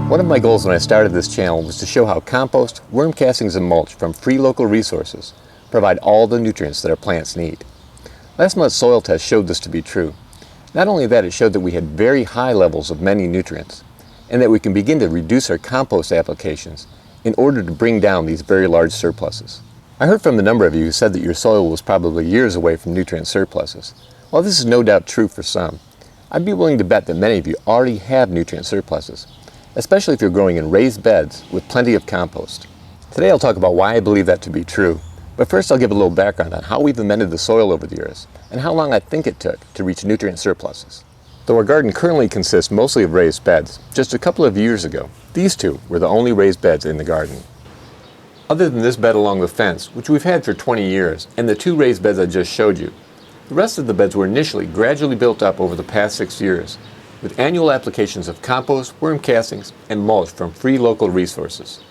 One of my goals when I started this channel was to show how compost, worm castings, and mulch from free local resources provide all the nutrients that our plants need. Last month's soil test showed this to be true. Not only that, it showed that we had very high levels of many nutrients, and that we can begin to reduce our compost applications in order to bring down these very large surpluses. I heard from a number of you who said that your soil was probably years away from nutrient surpluses. While this is no doubt true for some, I'd be willing to bet that many of you already have nutrient surpluses, especially if you're growing in raised beds with plenty of compost. Today I'll talk about why I believe that to be true, but first I'll give a little background on how we've amended the soil over the years and how long I think it took to reach nutrient surpluses. Though our garden currently consists mostly of raised beds, just a couple of years ago, these two were the only raised beds in the garden. Other than this bed along the fence, which we've had for 20 years, and the two raised beds I just showed you, the rest of the beds were initially gradually built up over the past 6 years, with annual applications of compost, worm castings, and mulch from free local resources.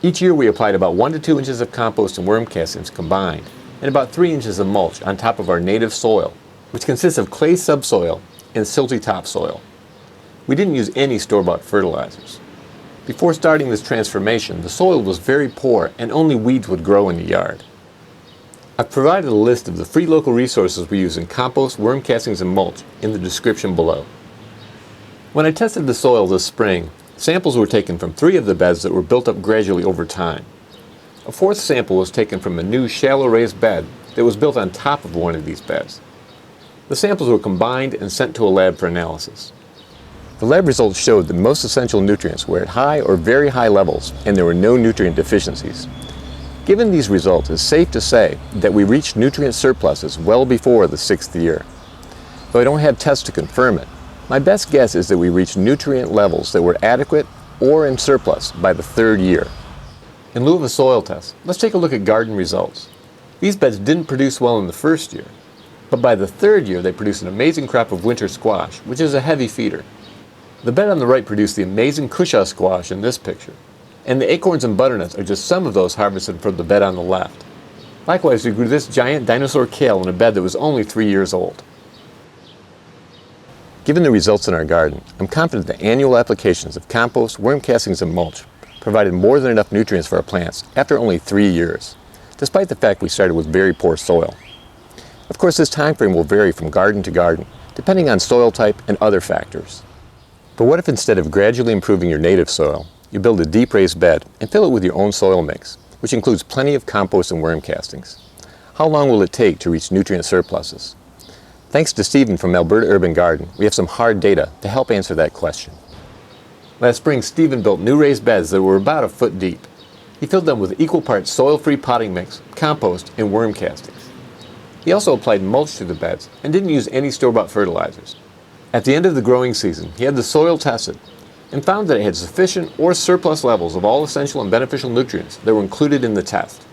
Each year we applied about 1 to 2 inches of compost and worm castings combined, and about 3 inches of mulch on top of our native soil, which consists of clay subsoil and silty topsoil. We didn't use any store-bought fertilizers. Before starting this transformation, the soil was very poor and only weeds would grow in the yard. I've provided a list of the free local resources we use in compost, worm castings, and mulch in the description below. When I tested the soil this spring, samples were taken from 3 of the beds that were built up gradually over time. A 4th sample was taken from a new shallow raised bed that was built on top of one of these beds. The samples were combined and sent to a lab for analysis. The lab results showed that most essential nutrients were at high or very high levels and there were no nutrient deficiencies. Given these results, it's safe to say that we reached nutrient surpluses well before the 6th year. Though I don't have tests to confirm it, my best guess is that we reached nutrient levels that were adequate or in surplus by the 3rd year. In lieu of a soil test, let's take a look at garden results. These beds didn't produce well in the 1st year, but by the 3rd year they produced an amazing crop of winter squash, which is a heavy feeder. The bed on the right produced the amazing cushaw squash in this picture, and the acorns and butternuts are just some of those harvested from the bed on the left. Likewise, we grew this giant dinosaur kale in a bed that was only 3 years old. Given the results in our garden, I'm confident that annual applications of compost, worm castings, and mulch provided more than enough nutrients for our plants after only 3 years, despite the fact we started with very poor soil. Of course, this time frame will vary from garden to garden, depending on soil type and other factors. But what if instead of gradually improving your native soil, you build a deep raised bed and fill it with your own soil mix, which includes plenty of compost and worm castings? How long will it take to reach nutrient surpluses? Thanks to Stephen from Alberta Urban Garden, we have some hard data to help answer that question. Last spring, Stephen built new raised beds that were about 1 foot deep. He filled them with equal parts soil-free potting mix, compost, and worm castings. He also applied mulch to the beds and didn't use any store-bought fertilizers. At the end of the growing season, he had the soil tested and found that it had sufficient or surplus levels of all essential and beneficial nutrients that were included in the test.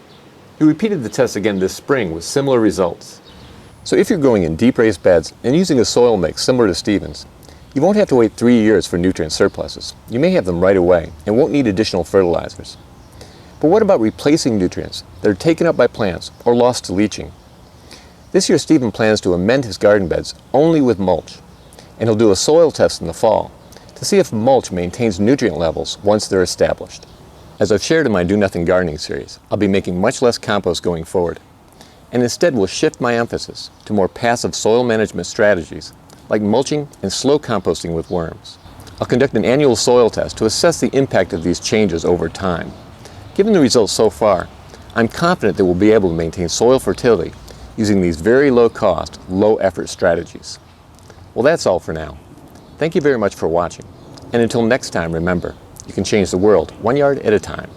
He repeated the test again this spring with similar results. So if you're growing in deep raised beds and using a soil mix similar to Stephen's, you won't have to wait 3 years for nutrient surpluses. You may have them right away and won't need additional fertilizers. But what about replacing nutrients that are taken up by plants or lost to leaching? This year Stephen plans to amend his garden beds only with mulch, and he'll do a soil test in the fall to see if mulch maintains nutrient levels once they're established. As I've shared in my Do Nothing Gardening series, I'll be making much less compost going forward, and instead will shift my emphasis to more passive soil management strategies like mulching and slow composting with worms. I'll conduct an annual soil test to assess the impact of these changes over time. Given the results so far, I'm confident that we'll be able to maintain soil fertility using these very low-cost, low-effort strategies. Well, that's all for now. Thank you very much for watching, and until next time, remember, you can change the world 1 yard at a time.